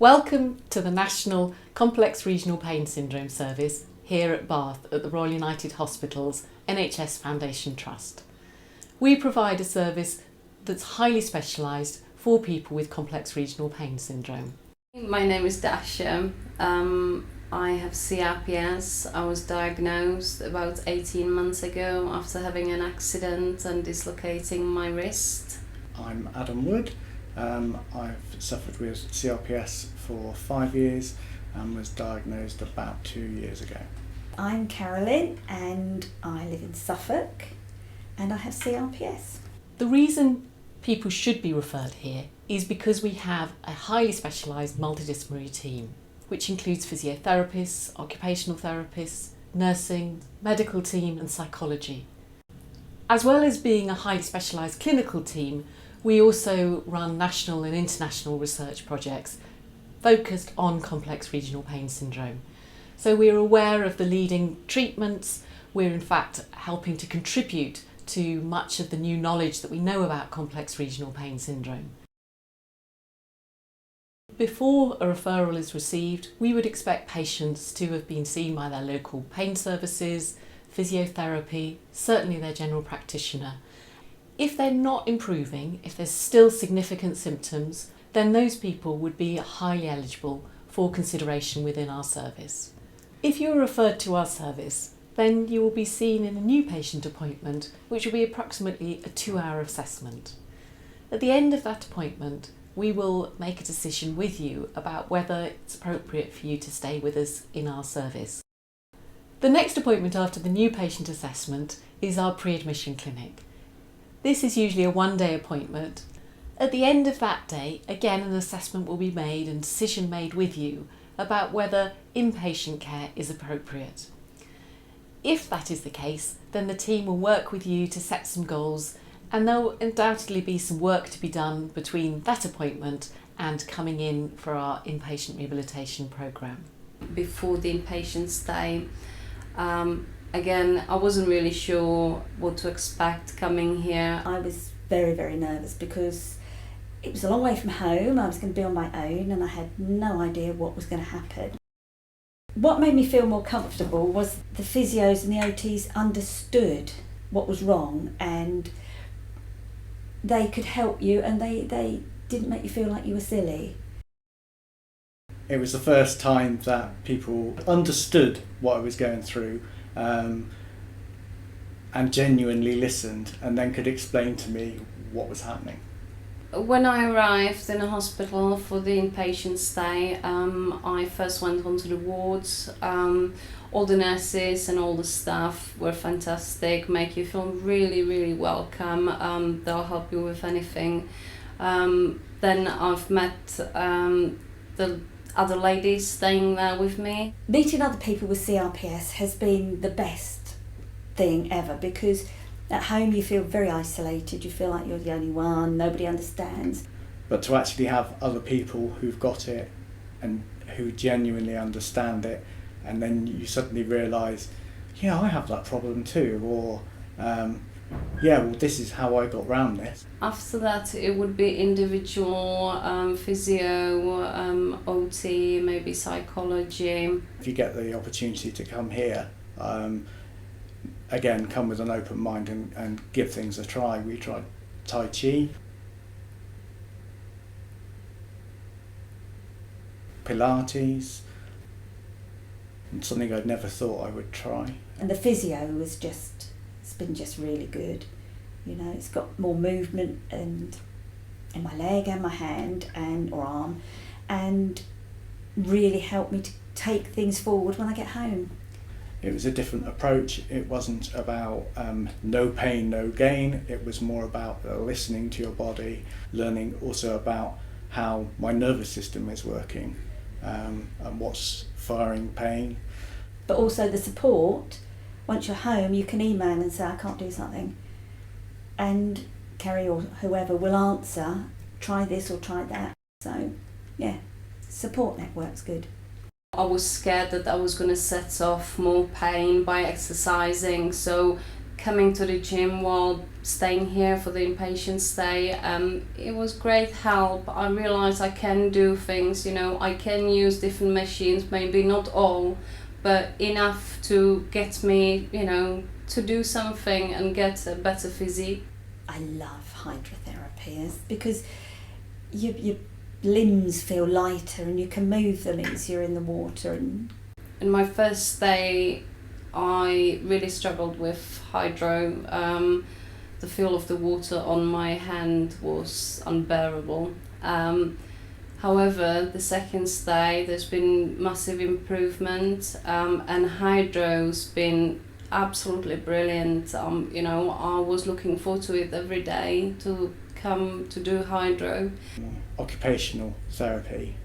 Welcome to the National Complex Regional Pain Syndrome Service here at Bath at the Royal United Hospitals NHS Foundation Trust. We provide a service that's highly specialised for people with complex regional pain syndrome. My name is Dasha. I have CRPS. I was diagnosed about 18 months ago after having an accident and dislocating my wrist. I'm Adam Wood. I've suffered with CRPS for 5 years and was diagnosed about 2 years ago. I'm Carolyn and I live in Suffolk and I have CRPS. The reason people should be referred here is because we have a highly specialised multidisciplinary team, which includes physiotherapists, occupational therapists, nursing, medical team and psychology. As well as being a highly specialised clinical team, we also run national and international research projects focused on complex regional pain syndrome. So we're aware of the leading treatments. We're in fact helping to contribute to much of the new knowledge that we know about complex regional pain syndrome. Before a referral is received, we would expect patients to have been seen by their local pain services, physiotherapy, certainly their general practitioner. If they're not improving, if there's still significant symptoms, then those people would be highly eligible for consideration within our service. If you're referred to our service, then you will be seen in a new patient appointment, which will be approximately a 2-hour assessment. At the end of that appointment, we will make a decision with you about whether it's appropriate for you to stay with us in our service. The next appointment after the new patient assessment is our pre-admission clinic. This is usually a 1-day appointment. At the end of that day, again an assessment will be made and decision made with you about whether inpatient care is appropriate. If that is the case, then the team will work with you to set some goals, and there will undoubtedly be some work to be done between that appointment and coming in for our inpatient rehabilitation programme. Before the inpatient stay, again, I wasn't really sure what to expect coming here. I was very, very nervous because it was a long way from home. I was going to be on my own and I had no idea what was going to happen. What made me feel more comfortable was the physios and the OTs understood what was wrong and they could help you and they didn't make you feel like you were silly. It was the first time that people understood what I was going through and genuinely listened and then could explain to me what was happening. When I arrived in a hospital for the inpatient stay, I first went onto the wards. All the nurses and all the staff were fantastic, make you feel really, really welcome. They'll help you with anything. Then I've met the other ladies staying there with me. Meeting other people with CRPS has been the best thing ever because at home you feel very isolated, you feel like you're the only one, nobody understands. But to actually have other people who've got it and who genuinely understand it, and then you suddenly realise, yeah, I have that problem too, or yeah, well, this is how I got round this. After that, it would be individual physio, OT, maybe psychology. If you get the opportunity to come here, again, come with an open mind and give things a try. We tried Tai Chi, Pilates, and something I'd never thought I would try. And the physio was it's been just really good. You know, it's got more movement and in my leg and my hand or arm and really helped me to take things forward when I get home. It was a different approach. It wasn't about no pain, no gain. It was more about listening to your body, learning also about how my nervous system is working and what's firing pain. But also the support. Once you're home, you can email and say, I can't do something. And Kerry or whoever will answer, try this or try that. So, yeah, support network's good. I was scared that I was going to set off more pain by exercising, so coming to the gym while staying here for the inpatient stay, it was great help. I realised I can do things, I can use different machines, maybe not all, but enough to get me, to do something and get a better physique. I love hydrotherapy because your limbs feel lighter and you can move them as you're in the water. In my first stay, I really struggled with hydro. The feel of the water on my hand was unbearable. However, the second stay, there's been massive improvement, and hydro's been absolutely brilliant. I was looking forward to it every day to come to do hydro. Occupational therapy.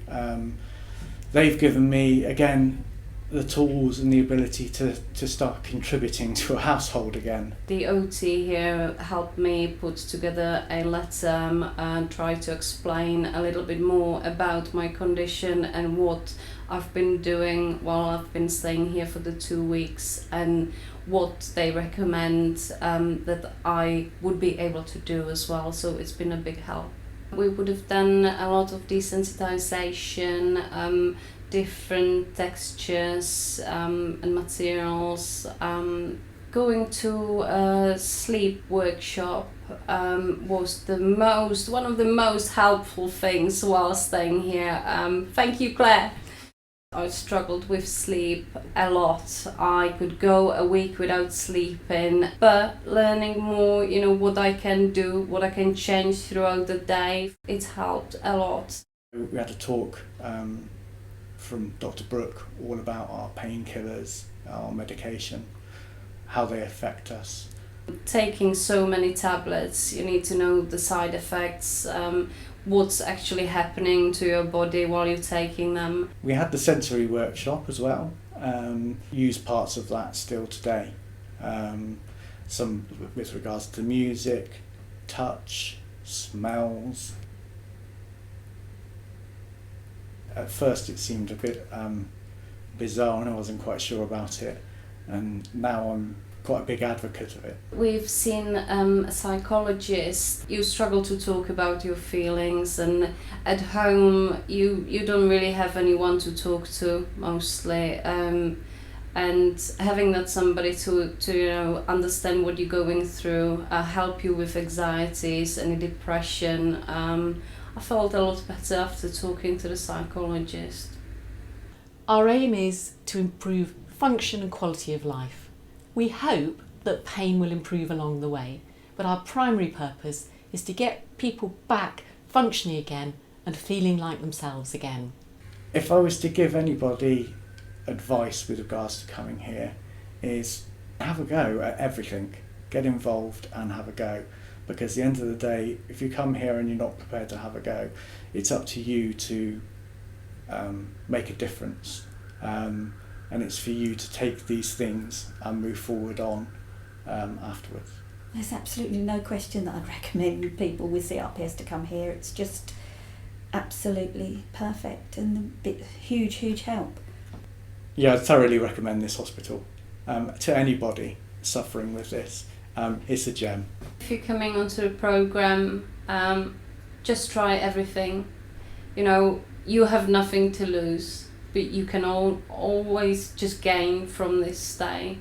They've given me, again, the tools and the ability to start contributing to a household again. The OT here helped me put together a letter and try to explain a little bit more about my condition and what I've been doing while I've been staying here for the 2 weeks, and what they recommend that I would be able to do as well. So it's been a big help. We would have done a lot of desensitization, different textures and materials. Going to a sleep workshop was one of the most helpful things while staying here. Thank you, Claire. I struggled with sleep a lot. I could go a week without sleeping, but learning more, what I can do, what I can change throughout the day, it's helped a lot. We had a talk from Dr. Brooke all about our painkillers, our medication, how they affect us. Taking so many tablets, you need to know the side effects, what's actually happening to your body while you're taking them. We had the sensory workshop as well, use parts of that still today. Some with regards to music, touch, smells. At first it seemed a bit bizarre and I wasn't quite sure about it, and now I'm quite a big advocate of it. We've seen a psychologist. You struggle to talk about your feelings, and at home you don't really have anyone to talk to mostly, and having that somebody to understand what you're going through, help you with anxieties and depression. I felt a lot better after talking to the psychologist. Our aim is to improve function and quality of life. We hope that pain will improve along the way, but our primary purpose is to get people back functioning again and feeling like themselves again. If I was to give anybody advice with regards to coming here, is have a go at everything. Get involved and have a go. Because at the end of the day, if you come here and you're not prepared to have a go, it's up to you to make a difference. And it's for you to take these things and move forward on afterwards. There's absolutely no question that I'd recommend people with CRPS to come here. It's just absolutely perfect and a huge help. Yeah, I thoroughly recommend this hospital to anybody suffering with this. It's a gem. If you're coming onto the programme, just try everything. You have nothing to lose, but you can always just gain from this stay.